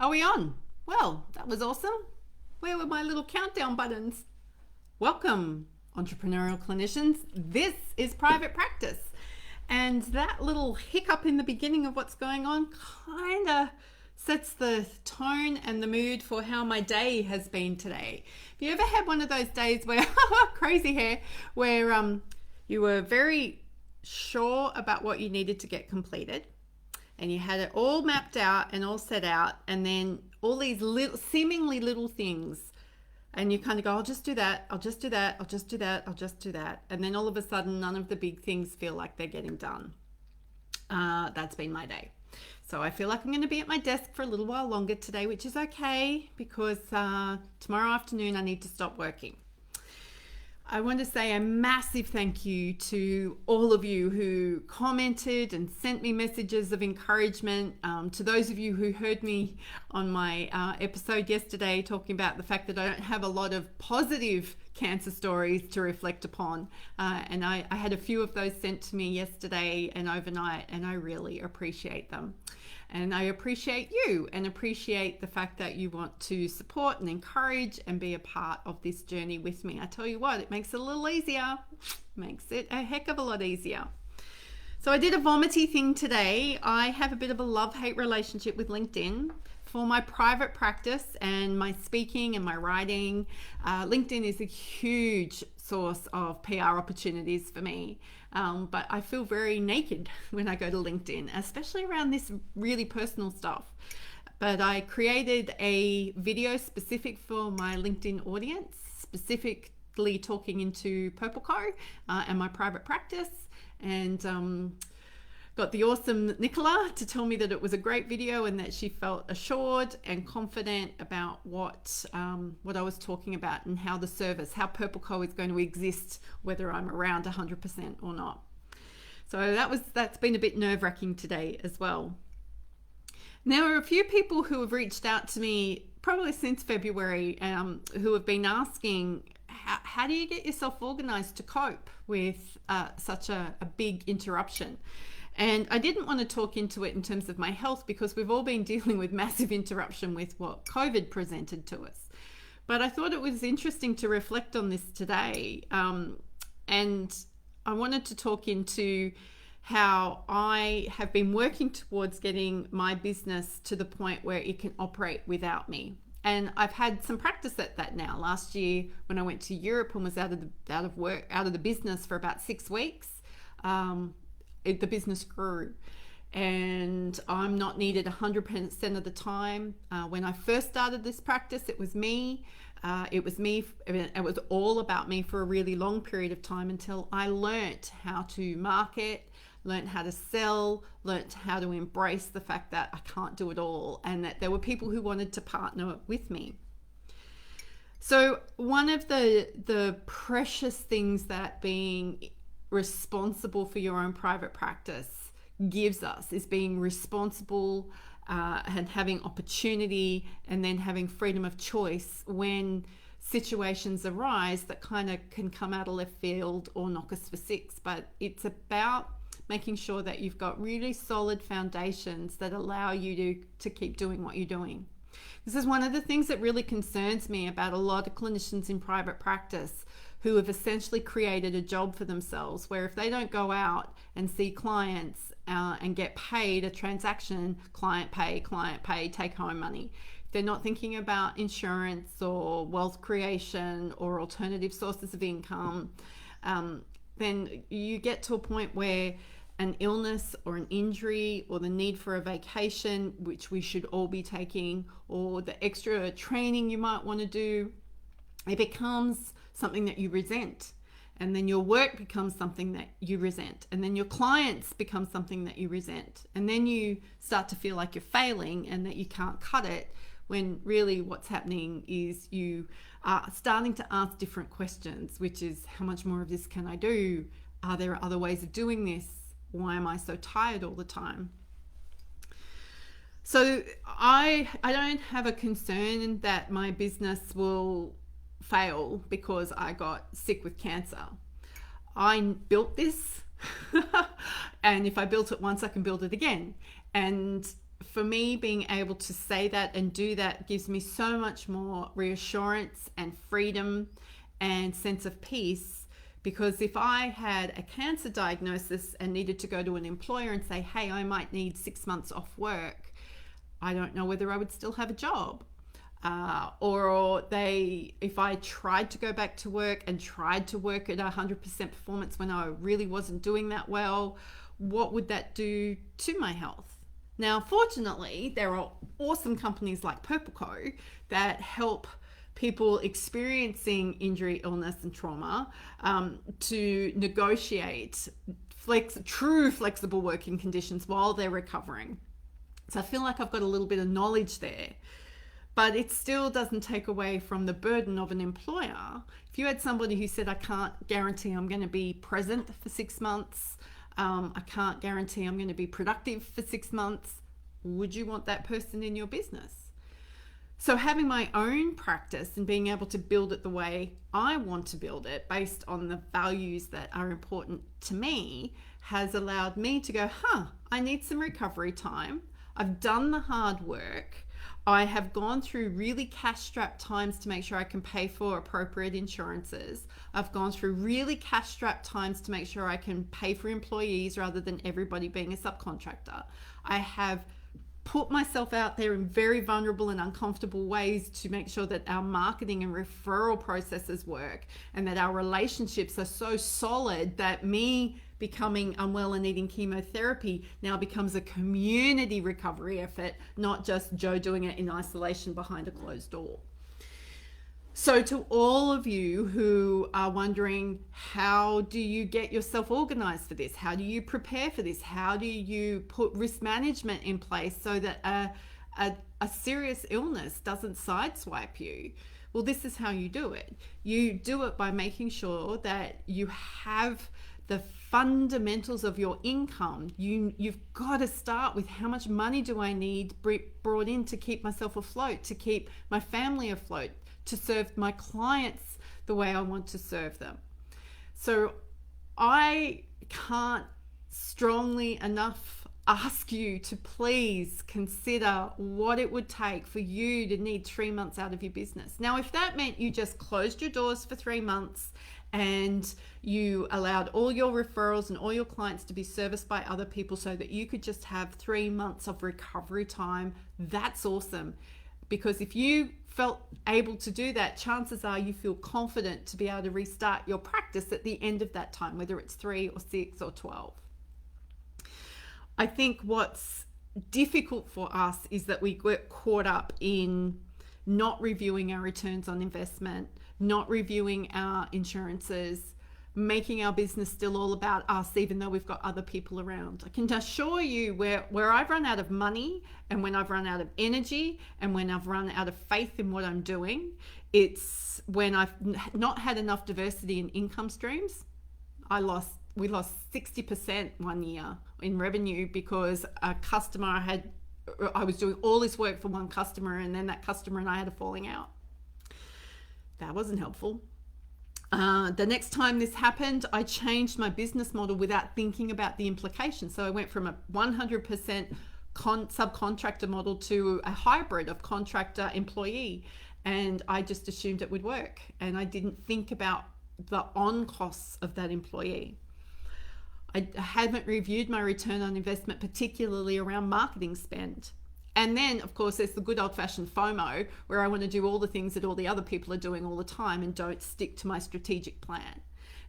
Are we on? Well, that was awesome. Where were my little countdown buttons? Welcome, entrepreneurial clinicians. This is private practice. And that little hiccup in the beginning of what's going on kind of sets the tone and the mood for how my day has been today. Have you ever had one of those days where, crazy hair, where you were very sure about what you needed to get completed, and you had it all mapped out and all set out, and then all these little, seemingly little things, and you kind of go, I'll just do that, I'll just do that, I'll just do that, I'll just do that. And then all of a sudden, none of the big things feel like they're getting done. That's been my day. So I feel like I'm going to be at my desk for a little while longer today, which is okay, because tomorrow afternoon I need to stop working. I want to say a massive thank you to all of you who commented and sent me messages of encouragement. To those of you who heard me on my episode yesterday talking about the fact that I don't have a lot of positive cancer stories to reflect upon. And I had a few of those sent to me yesterday and overnight, and I really appreciate them. And I appreciate you and appreciate the fact that you want to support and encourage and be a part of this journey with me. I tell you what, it makes it a little easier. Makes it a heck of a lot easier. So I did a vomity thing today. I have a bit of a love-hate relationship with LinkedIn. For my private practice and my speaking and my writing, LinkedIn is a huge source of PR opportunities for me. But I feel very naked when I go to LinkedIn, especially around this really personal stuff. But I created a video specific for my LinkedIn audience, specifically talking into Purple Co and my private practice, and got the awesome Nicola to tell me that it was a great video and that she felt assured and confident about what I was talking about and how the service, how Purple Co is going to exist, whether I'm around 100% or not. So that's been a bit nerve-wracking today as well. There are a few people who have reached out to me probably since February who have been asking, how do you get yourself organized to cope with such a big interruption? And I didn't want to talk into it in terms of my health, because we've all been dealing with massive interruption with what COVID presented to us. But I thought it was interesting to reflect on this today. And I wanted to talk into how I have been working towards getting my business to the point where it can operate without me. And I've had some practice at that now. Last year, when I went to Europe and was out of the business for about 6 weeks, the business grew, and I'm not needed 100% of the time. When I first started this practice, it was me. It was all about me for a really long period of time, until I learnt how to market, learnt how to sell, learnt how to embrace the fact that I can't do it all, and that there were people who wanted to partner with me. So one of the precious things that being responsible for your own private practice gives us is being responsible and having opportunity, and then having freedom of choice when situations arise that kind of can come out of left field or knock us for six. But it's about making sure that you've got really solid foundations that allow you to keep doing what you're doing. This is one of the things that really concerns me about a lot of clinicians in private practice who have essentially created a job for themselves, where if they don't go out and see clients and get paid a transaction, client pay, take home money. If they're not thinking about insurance or wealth creation or alternative sources of income, then you get to a point where an illness or an injury or the need for a vacation, which we should all be taking, or the extra training you might want to do, it becomes something that you resent. And then your work becomes something that you resent. And then your clients become something that you resent. And then you start to feel like you're failing and that you can't cut it, when really what's happening is you are starting to ask different questions, which is, how much more of this can I do? Are there other ways of doing this? Why am I so tired all the time? So I don't have a concern that my business will fail because I got sick with cancer. I built this and if I built it once, I can build it again. And for me, being able to say that and do that gives me so much more reassurance and freedom and sense of peace. Because if I had a cancer diagnosis and needed to go to an employer and say, hey, I might need 6 months off work, I don't know whether I would still have a job. If I tried to go back to work and tried to work at 100% performance when I really wasn't doing that well, what would that do to my health? Now, fortunately, there are awesome companies like Purple Co that help people experiencing injury, illness, and trauma to negotiate true flexible working conditions while they're recovering. So I feel like I've got a little bit of knowledge there. But it still doesn't take away from the burden of an employer. If you had somebody who said, I can't guarantee I'm going to be present for 6 months, I can't guarantee I'm going to be productive for 6 months, would you want that person in your business? So having my own practice and being able to build it the way I want to build it based on the values that are important to me has allowed me to go, I need some recovery time. I've done the hard work. I have gone through really cash-strapped times to make sure I can pay for appropriate insurances. I've gone through really cash-strapped times to make sure I can pay for employees rather than everybody being a subcontractor. I have put myself out there in very vulnerable and uncomfortable ways to make sure that our marketing and referral processes work and that our relationships are so solid that me becoming unwell and needing chemotherapy now becomes a community recovery effort, not just Joe doing it in isolation behind a closed door. So to all of you who are wondering, how do you get yourself organized for this? How do you prepare for this? How do you put risk management in place so that a serious illness doesn't sideswipe you? Well, this is how you do it. You do it by making sure that you have the fundamentals of your income. You've got to start with, how much money do I need brought in to keep myself afloat, to keep my family afloat, to serve my clients the way I want to serve them. So I can't strongly enough ask you to please consider what it would take for you to need 3 months out of your business. Now, if that meant you just closed your doors for 3 months and you allowed all your referrals and all your clients to be serviced by other people so that you could just have 3 months of recovery time, that's awesome. Because if you felt able to do that, chances are you feel confident to be able to restart your practice at the end of that time, whether it's 3 or 6 or 12. I think what's difficult for us is that we get caught up in not reviewing our returns on investment, not reviewing our insurances, making our business still all about us, even though we've got other people around. I can assure you where I've run out of money and when I've run out of energy and when I've run out of faith in what I'm doing, it's when I've not had enough diversity in income streams. We lost 60% one year in revenue because a customer I was doing all this work for one customer, and then that customer and I had a falling out. That wasn't helpful. The next time this happened, I changed my business model without thinking about the implications. So I went from a 100% subcontractor model to a hybrid of contractor employee, and I just assumed it would work, and I didn't think about the on costs of that employee. I haven't reviewed my return on investment, particularly around marketing spend. And then, of course, there's the good old-fashioned FOMO, where I want to do all the things that all the other people are doing all the time and don't stick to my strategic plan.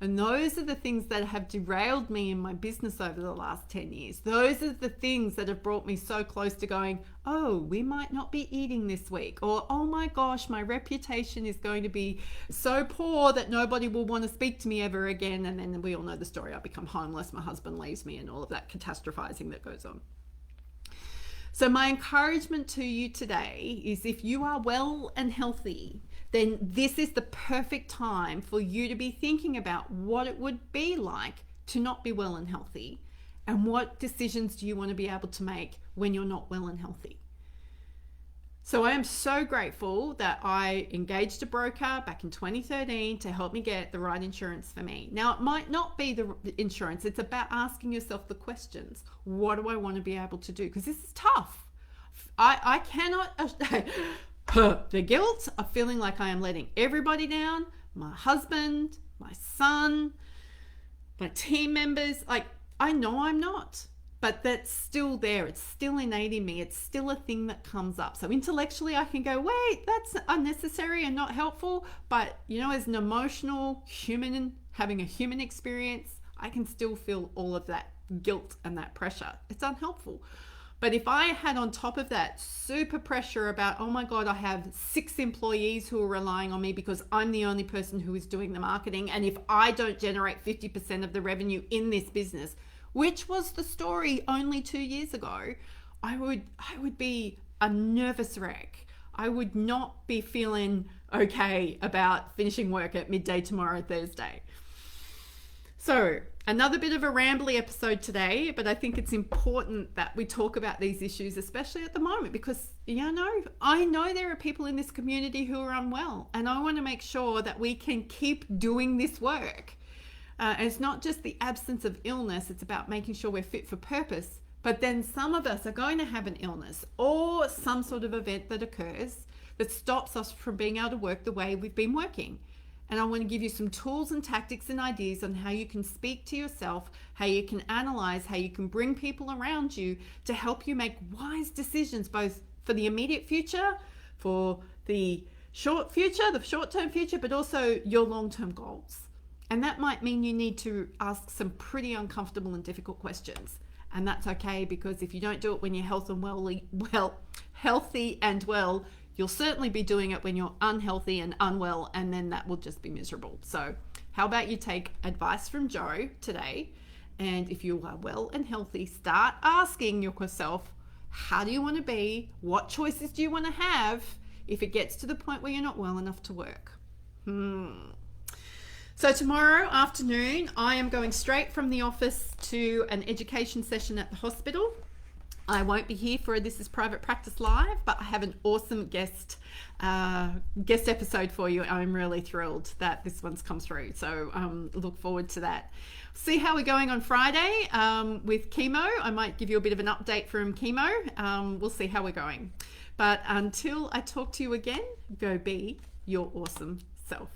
And those are the things that have derailed me in my business over the last 10 years. Those are the things that have brought me so close to going, oh, we might not be eating this week. Or, oh my gosh, my reputation is going to be so poor that nobody will want to speak to me ever again. And then we all know the story. I become homeless, my husband leaves me, and all of that catastrophizing that goes on. So my encouragement to you today is, if you are well and healthy, then this is the perfect time for you to be thinking about what it would be like to not be well and healthy, and what decisions do you want to be able to make when you're not well and healthy. So I am so grateful that I engaged a broker back in 2013 to help me get the right insurance for me. Now, it might not be the insurance. It's about asking yourself the questions. What do I want to be able to do? Because this is tough. I cannot, the guilt of feeling like I am letting everybody down, my husband, my son, my team members, like I know I'm not, but that's still there. It's still innate in me. It's still a thing that comes up. So intellectually I can go, wait, that's unnecessary and not helpful. But you know, as an emotional human, having a human experience, I can still feel all of that guilt and that pressure. It's unhelpful. But if I had on top of that super pressure about, oh my God, I have 6 employees who are relying on me because I'm the only person who is doing the marketing. And if I don't generate 50% of the revenue in this business, which was the story only 2 years ago, I would be a nervous wreck. I would not be feeling okay about finishing work at midday tomorrow, Thursday. So another bit of a rambly episode today, but I think it's important that we talk about these issues, especially at the moment, because I know there are people in this community who are unwell, and I want to make sure that we can keep doing this work. And it's not just the absence of illness, it's about making sure we're fit for purpose. But then some of us are going to have an illness or some sort of event that occurs that stops us from being able to work the way we've been working. And I want to give you some tools and tactics and ideas on how you can speak to yourself, how you can analyze, how you can bring people around you to help you make wise decisions, both for the immediate future, for the short future, the short-term future, but also your long-term goals. And that might mean you need to ask some pretty uncomfortable and difficult questions. And that's okay, because if you don't do it when you're healthy and well, you'll certainly be doing it when you're unhealthy and unwell, and then that will just be miserable. So how about you take advice from Joe today, and if you are well and healthy, start asking yourself, how do you want to be? What choices do you want to have if it gets to the point where you're not well enough to work? So tomorrow afternoon, I am going straight from the office to an education session at the hospital. I won't be here for This is Private Practice Live, but I have an awesome guest episode for you. I'm really thrilled that this one's come through. So look forward to that. See how we're going on Friday with chemo. I might give you a bit of an update from chemo. We'll see how we're going. But until I talk to you again, go be your awesome self.